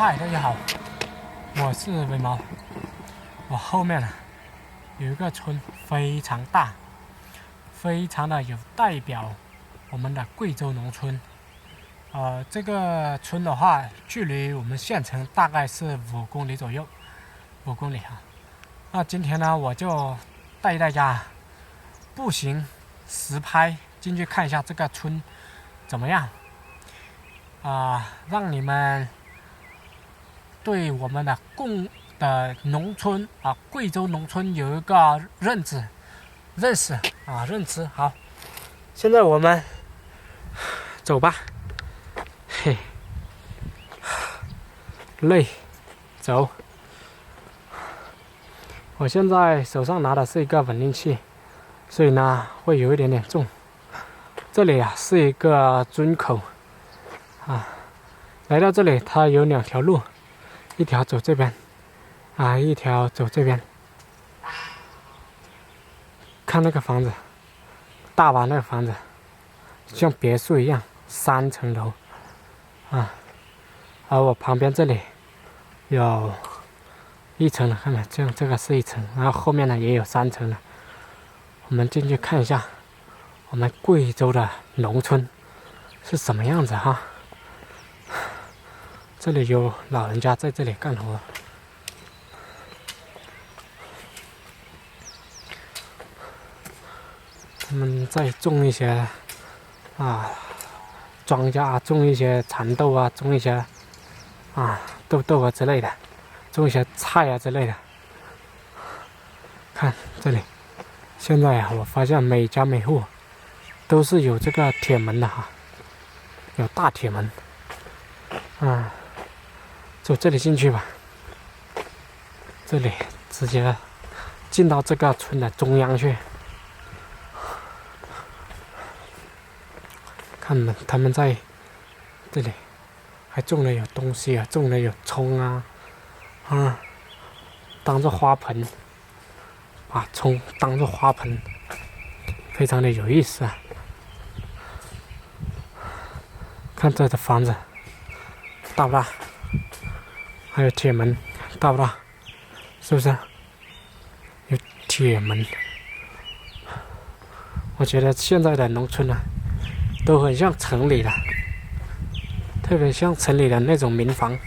嗨，大家好，我是尾毛。我后面有一个村非常大，非常的有代表我们的贵州农村。这个村的话，距离我们县城大概是5公里左右，5公里啊。那今天呢，我就带大家步行实拍进去看一下这个村怎么样让你们对我们的农村贵州农村有一个认知。好，现在我们走吧。嘿，累，走。我现在手上拿的是一个稳定器，所以呢会有一点点重。这里是一个尊口来到这里它有2条路，一条走这边一条走这边。看那个房子，大吧，那个房子像别墅一样，3层楼而我旁边这里有1层了，看没？这个是1层，然后后面呢也有3层了。我们进去看一下我们贵州的农村是什么样子哈。这里有老人家在这里干活，他们在种一些庄稼，种一些蚕豆种一些豆之类的，种一些菜之类的。看这里，现在我发现每家每户都是有这个铁门的有大铁门走这里进去吧。这里直接进到这个村的中央去。看他们在这里还种了有东西种了有葱当做花盆，把葱当做花盆，非常的有意思看这的房子大不大？还有铁门大不大？是不是有铁门？我觉得现在的农村都很像城里的，特别像城里的那种民房。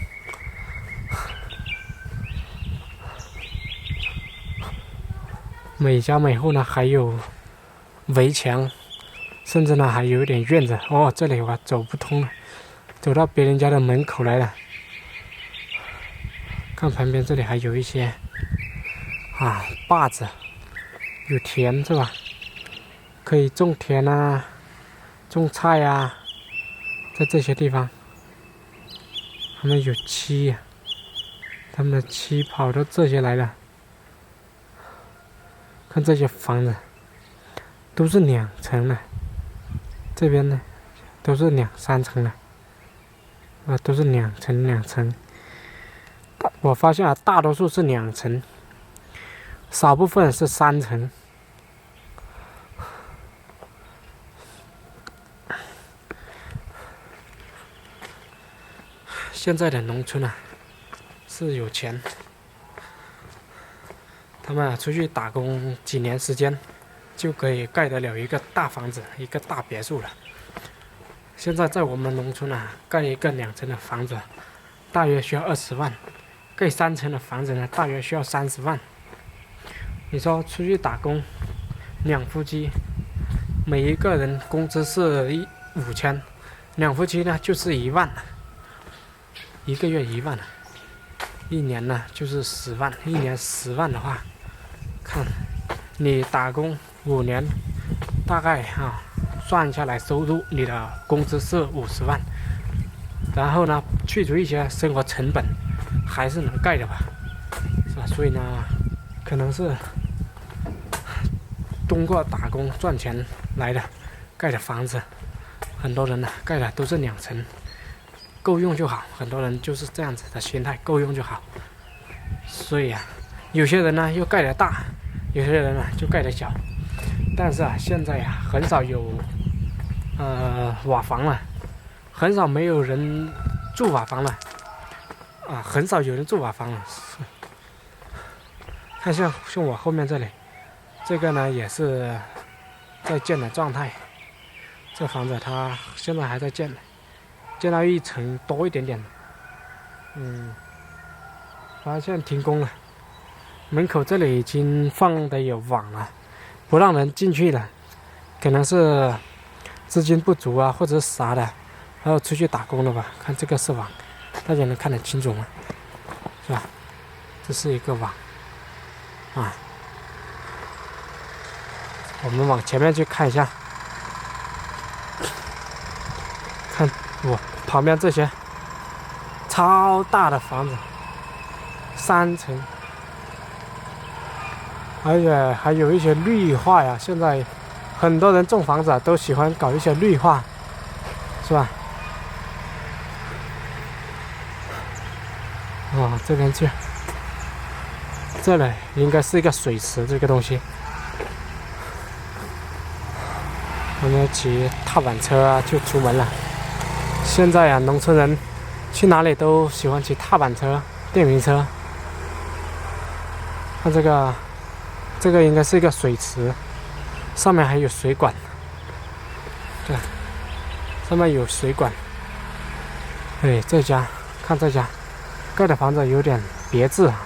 每家每户还有围墙，甚至还有一点院子。这里我走不通了，走到别人家的门口来了。看旁边这里还有一些坝子，有田是吧？可以种田种菜在这些地方。他们有鸡他们的鸡跑到这些来了。看这些房子都是2层的，这边呢都是2、3层的都是2层。我发现大多数是2层，少部分是3层。现在的农村是有钱，他们出去打工几年时间就可以盖得了一个大房子，一个大别墅了。现在在我们农村盖一个2层的房子大约需要20万，盖3层的房子大约需要30万。你说出去打工，2夫妻每一个人工资是5000，2夫妻就是1万，一个月1万，1年就是10万。1年10万的话，看你打工5年，大概算下来收入，你的工资是50万，然后去除一些生活成本，还是能盖的吧，是吧？所以可能是通过打工赚钱来的盖的房子，很多人盖的都是2层，够用就好。很多人就是这样子的心态，够用就好。所以有些人又盖得大，有些人就盖得小。但是现在很少有瓦房了，很少没有人住瓦房了。很少有人住瓦房了。看像我后面这里，这个呢也是在建的状态。这房子它现在还在建，建到1层多一点点。发现停工了。门口这里已经放的有网了，不让人进去了，可能是资金不足啊，或者啥的，还有出去打工的吧。看这个是网，大家能看得清楚吗？是吧？这是一个网啊。我们往前面去看一下，看我旁边这些超大的房子，3层。而且还有一些绿化呀，现在很多人种房子都喜欢搞一些绿化，是吧？这边去，这里应该是一个水池，这个东西。我们骑踏板车啊就出门了。现在啊，农村人去哪里都喜欢骑踏板车、电瓶车。看这个。这个应该是一个水池，上面还有水管。对，上面有水管。这家看这家盖的房子有点别致啊。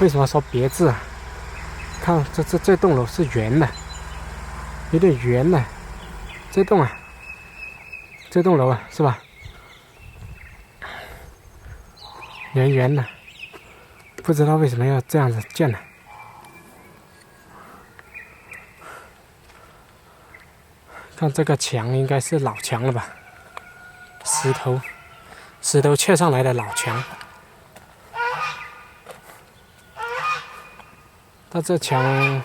为什么说别致啊？看这栋楼是圆的，有点圆的。这栋楼啊，是吧？圆圆的，不知道为什么要这样子建呢？看这个墙应该是老墙了吧，石头砌上来的老墙。但这墙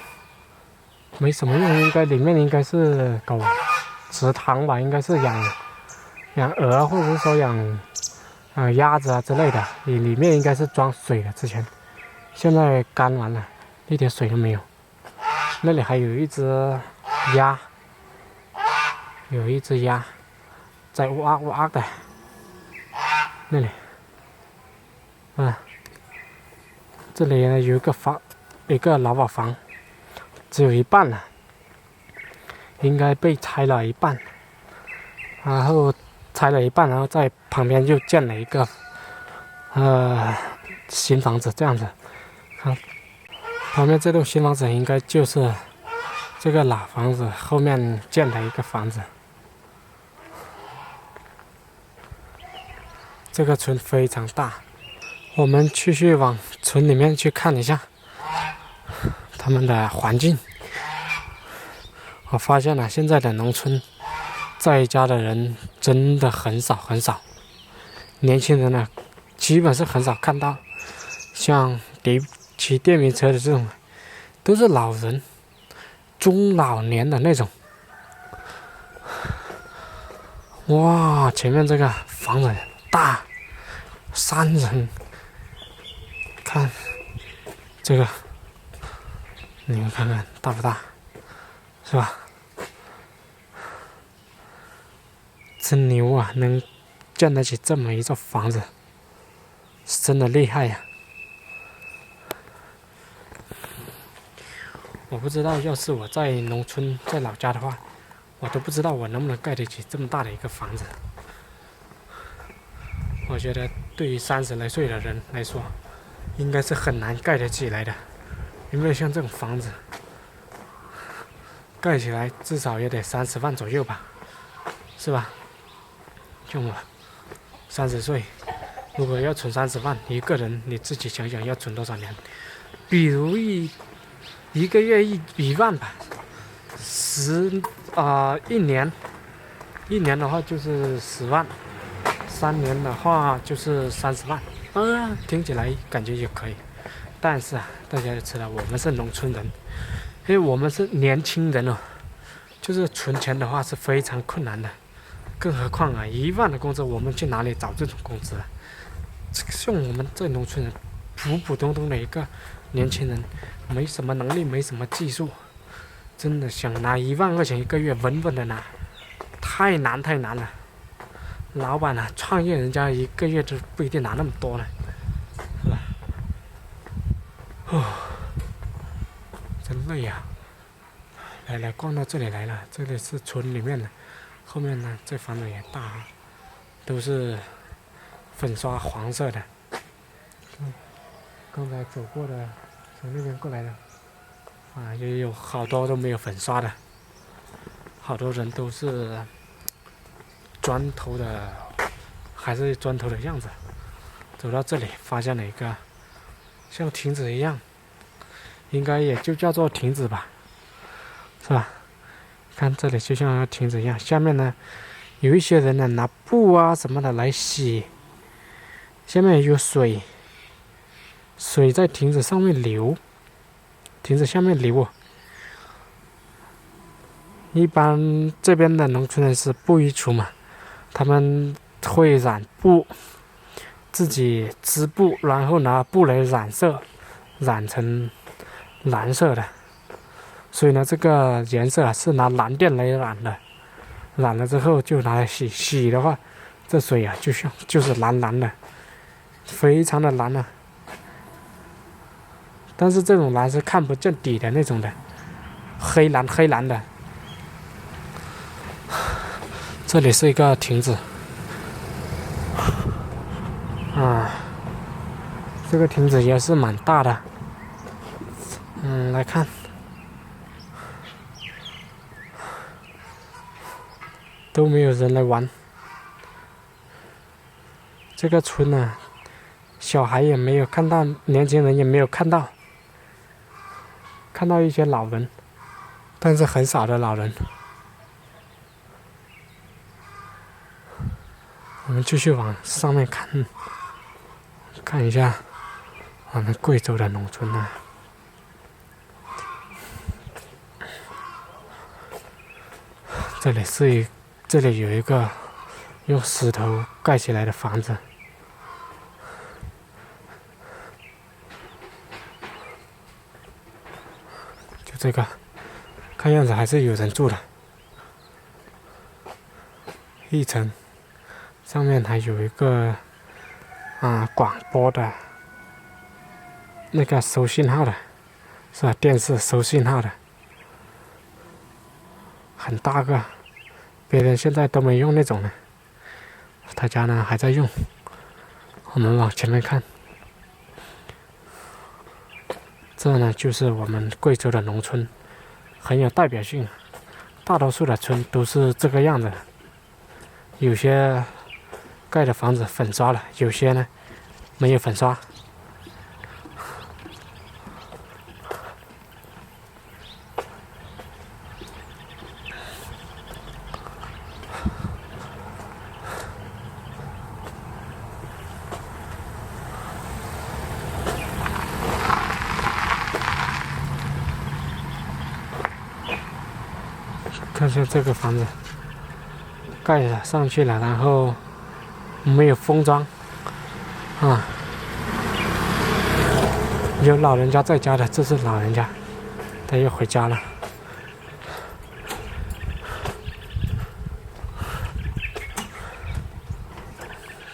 没什么用，里面应该是搞池塘吧，应该是养鹅或者是说养鸭子啊之类的。里面应该是装水的，之前现在干完了，一点水都没有。那里还有一只鸭。有一只鸭在哇哇的，那里，这里呢有一个劳保房，只有一半了，应该被拆了一半，然后拆了一半，然后在旁边又建了一个新房子，这样子，看旁边这栋新房子应该就是这个老房子后面建的一个房子。这个村非常大，我们继续往村里面去看一下他们的环境。我发现了，现在的农村在家的人真的很少很少，年轻人呢基本是很少看到，像骑电瓶车的这种都是老人、中老年的那种。哇，前面这个房子大，3层，看这个，你们看看大不大，是吧？真牛啊，能建得起这么一座房子，是真的厉害呀！我不知道，要是我在农村，在老家的话，我都不知道我能不能盖得起这么大的一个房子。我觉得对于30来岁的人来说，应该是很难盖得起来的，因为像这种房子，盖起来至少也得30万左右吧，是吧？像我30岁，如果要存30万，一个人你自己想想要存多少年？比如一个月1万吧，1年的话就是10万。3年的话就是30万，听起来感觉也可以。但是大家也知道，我们是农村人，因为我们是年轻人哦，就是存钱的话是非常困难的。更何况1万的工资，我们去哪里找这种工资啊？像我们这农村人，普普通通的一个年轻人，没什么能力，没什么技术，真的想拿1万块钱一个月稳稳的拿，太难了。老板啊，创业人家一个月就不一定拿那么多了，是吧？哦，真累呀！来逛到这里来了，这里是村里面的，后面呢这房子也大，都是粉刷黄色的。刚才走过的，从那边过来的，也有好多都没有粉刷的，好多人都是砖头的，还是砖头的样子。走到这里，发现了一个像亭子一样，应该也就叫做亭子吧，是吧？看这里就像亭子一样，下面呢有一些人呢拿布啊什么的来洗，下面有水，水在亭子上面流，亭子下面流。一般这边的农村人是布衣族嘛，他们会染布，自己织布，然后拿布来染色，染成蓝色的。所以呢，这个颜色是拿蓝靛来染的，染了之后就拿来洗，洗的话，这水啊就是蓝蓝的，非常的蓝啊。但是这种蓝是看不见底的那种的，黑蓝黑蓝的。这里是一个亭子，这个亭子也是蛮大的。来看，都没有人来玩。这个村呢，小孩也没有看到，年轻人也没有看到，看到一些老人，但是很少的老人。我们继续往上面看，看一下我们贵州的农村啊。这里有一个用石头盖起来的房子，就这个，看样子还是有人住的。一层，上面还有一个广播的，那个收信号的，是吧？电视收信号的，很大个，别人现在都没用那种了，他家呢还在用。我们往前面看，这呢就是我们贵州的农村，很有代表性。大多数的村都是这个样子的，有些盖的房子粉刷了，有些呢没有粉刷。看下这个房子盖了上去了，然后没有封装有老人家在家的，这是老人家，他又回家了。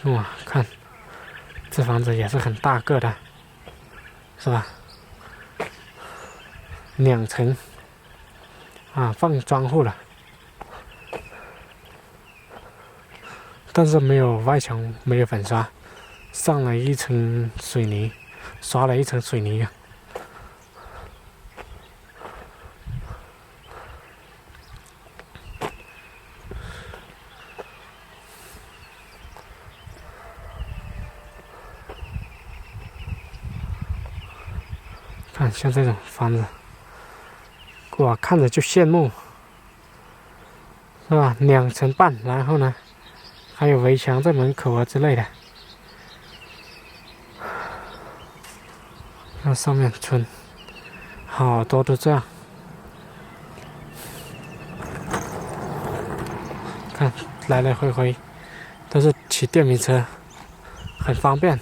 哇，看这房子也是很大个的，是吧？2层放窗户了，但是没有外墙，没有粉刷，上了一层水泥，刷了一层水泥啊。看像这种房子，我看着就羡慕，是吧？2层半，然后呢，还有围墙在门口之类的。那上面村好多都这样，看来来回回都是骑电瓶车，很方便。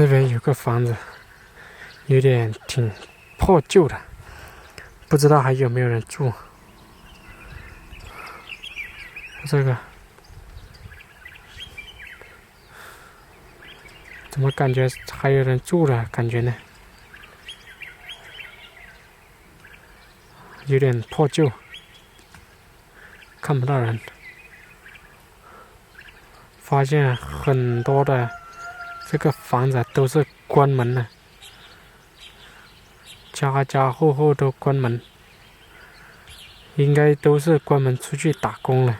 那边有个房子，有点挺破旧的，不知道还有没有人住。这个怎么感觉还有人住了？感觉呢？有点破旧，看不到人。发现很多的这个房子都是关门的，家家户户都关门，应该都是关门出去打工了。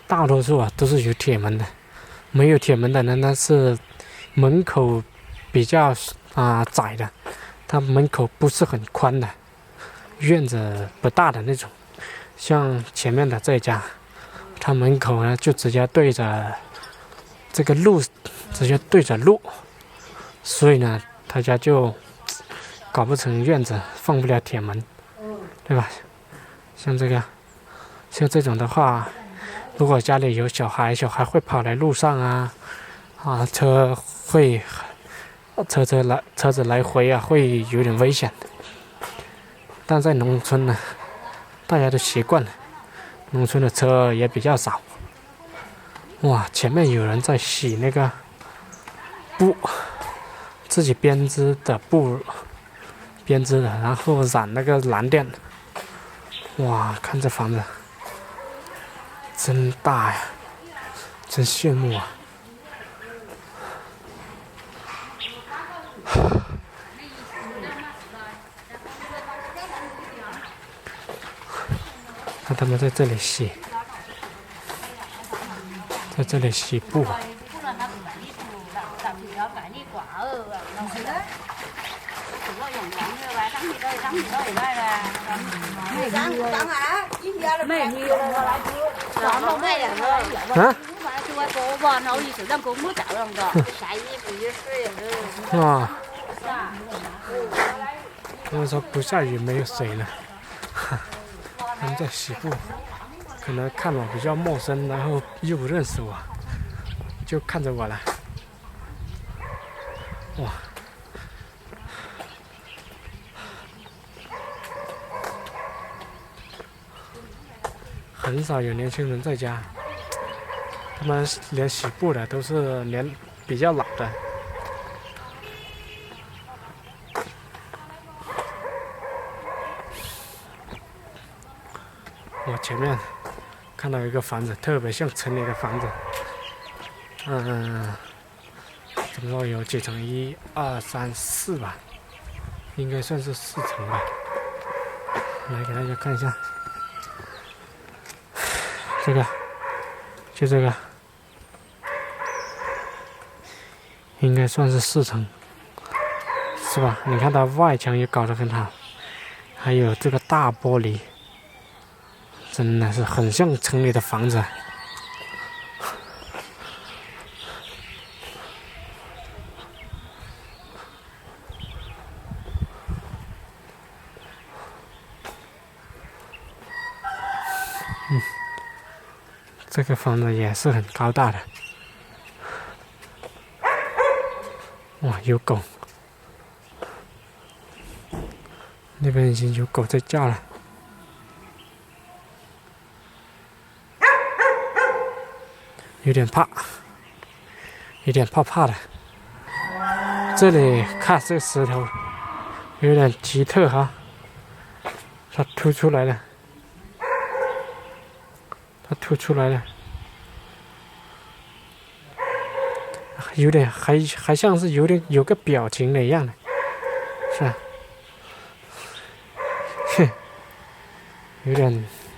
大多数都是有铁门的，没有铁门的呢，那是门口比较窄的，它门口不是很宽的，院子不大的那种。像前面的这家，它门口呢就直接对着这个路，直接对着路，所以呢，他家就搞不成院子，放不了铁门，对吧？像这种的话。如果家里有小孩，小孩会跑来路上车子来回会有点危险。但在农村呢，大家都习惯了，农村的车也比较少。哇，前面有人在洗那个布，自己编织的布，然后染那个蓝靛。哇，看这房子。真大呀，真羡慕啊！看他们在这里洗，在这里洗布。他们说不下雨没有水呢，他们在洗布，可能看我比较陌生，然后又不认识我，就看着我了。哇！很少有年轻人在家，他们连洗布的都是年比较老的。我前面看到一个房子，特别像城里的房子。怎么说有几层？1、2、3、4吧，应该算是4层吧。来给大家看一下。就这个，应该算是4层，是吧？你看它外墙也搞得很好，还有这个大玻璃，真的是很像城里的房子。这个房子也是很高大的。哇，有狗，那边已经有狗在叫了，有点怕，有点怕的。这里看这个石头有点奇特哈，它凸出来了。有点还像是有个表情的一样的，是吧？哼，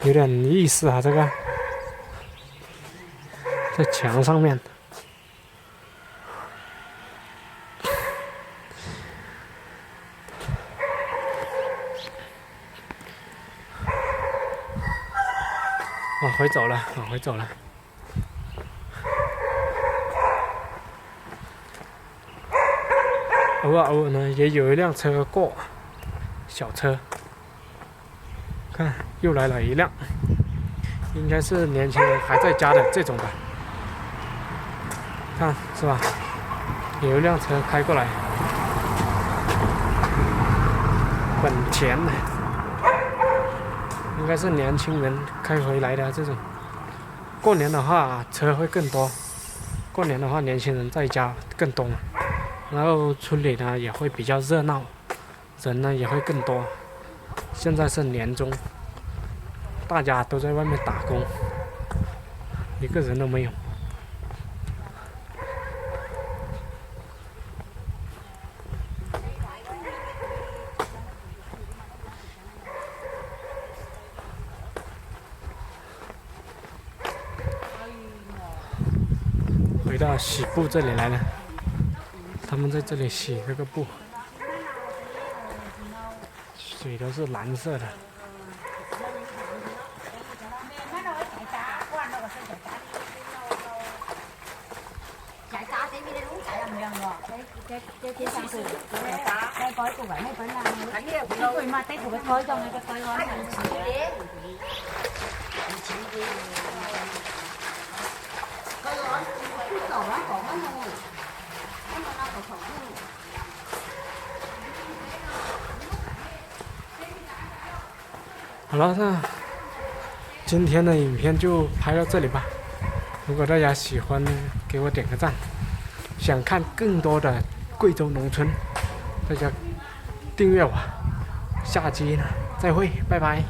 有点意思啊，这个在墙上面。往回走了，往回走了。偶尔呢，也有一辆车过，小车。看，又来了一辆，应该是年轻人还在家的这种的。看是吧？有一辆车开过来，本田的，应该是年轻人开回来的这种。过年的话，车会更多。过年的话，年轻人在家更多嘛。然后村里呢也会比较热闹，人呢也会更多。现在是年终，大家都在外面打工，一个人都没有。回到洗布这里来了，他们在这里洗这个布，水都是蓝色的。好了，那今天的影片就拍到这里吧。如果大家喜欢呢，给我点个赞。想看更多的贵州农村，大家订阅我。下期呢，再会，拜拜。